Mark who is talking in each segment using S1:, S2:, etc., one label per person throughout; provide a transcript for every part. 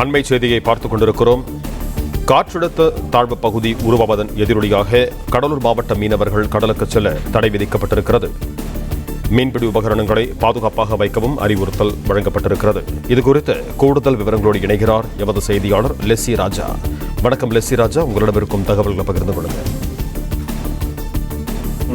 S1: அண்மை செய்தியை பார்த்துக் கொண்டிருக்கிறோம். காற்றழுத்த தாழ்வு பகுதி உருவாவதன் எதிரொலியாக கடலூர் மாவட்ட மீனவர்கள் கடலுக்கு செல்ல தடை விதிக்கப்பட்டிருக்கிறது. மீன்பிடி உபகரணங்களை பாதுகாப்பாக வைக்கவும் அறிவுறுத்தல் வழங்கப்பட்டிருக்கிறது. இதுகுறித்து கூடுதல் விவரங்களோடு இணைகிறார் எமது செய்தியாளர் லெஸ்ஸி ராஜா. வணக்கம் லெஸ்ஸி ராஜா, உங்களிடம் இருக்கும் தகவல்களை பகிர்ந்து கொள்ளுங்கள்.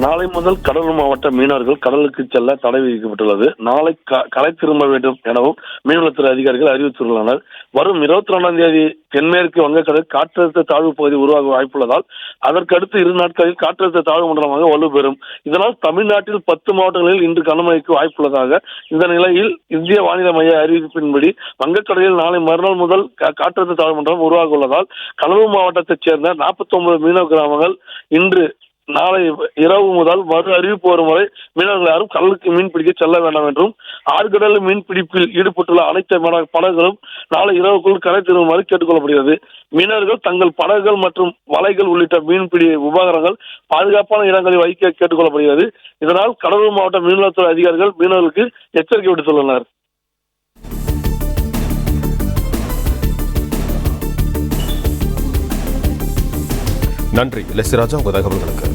S2: நாளை முதல் கடலூர் மாவட்ட மீனவர்கள் கடலுக்கு செல்ல தடை விதிக்கப்பட்டுள்ளது. நாளை கரை திரும்ப வேண்டும் எனவும் மீன்வளத்துறை அதிகாரிகள் அறிவித்துள்ளனர். வரும் 22ஆம் தேதி தென்மேற்கு வங்கக்கடலில் காற்றழுத்த தாழ்வு பகுதி உருவாக வாய்ப்புள்ளதால் அதற்கடுத்து 2 நாட்களில் காற்றழுத்த தாழ்வு மண்டலமாக வலுப்பெறும். இதனால் தமிழ்நாட்டில் 10 மாவட்டங்களில் இன்று கனமழைக்கு வாய்ப்புள்ளதாக இந்த நிலையில் இந்திய வானிலை மைய அறிவிப்பின்படி வங்கக்கடலில் நாளை மறுநாள் முதல் காற்றழுத்த தாழ்வு மண்டலம் உருவாக உள்ளதால் கடலூர் மாவட்டத்தைச் சேர்ந்த 49 மீனவ கிராமங்கள் இன்று நாளை இரவு முதல் மறு அறிவிப்பு வரும் வரை மீனவர்கள் யாரும் கடலுக்கு மீன் பிடிக்க செல்ல வேண்டாம் என்றும் ஆழ்கடலில் மீன்பிடிப்பில் ஈடுபட்டுள்ள அனைத்து படகுகளும் நாளை இரவுக்குள் கரை திரும்புமாறு கேட்டுக்கொள்ளப்படுகிறது. மீனவர்கள் தங்கள் படகுகள் மற்றும் வலைகள் உள்ளிட்ட மீன்பிடி உபகரணங்கள் பாதுகாப்பான இடங்களில் வைக்க கேட்டுக்கொள்ளப்படுகிறது. இதனால் கடலூர் மாவட்ட மீன்வளத்துறை அதிகாரிகள் மீனவர்களுக்கு எச்சரிக்கை விடுத்துள்ளனர்.
S1: நன்றி லெஸ்ஸி ராஜா, உங்கள் தகவல்களுக்கு.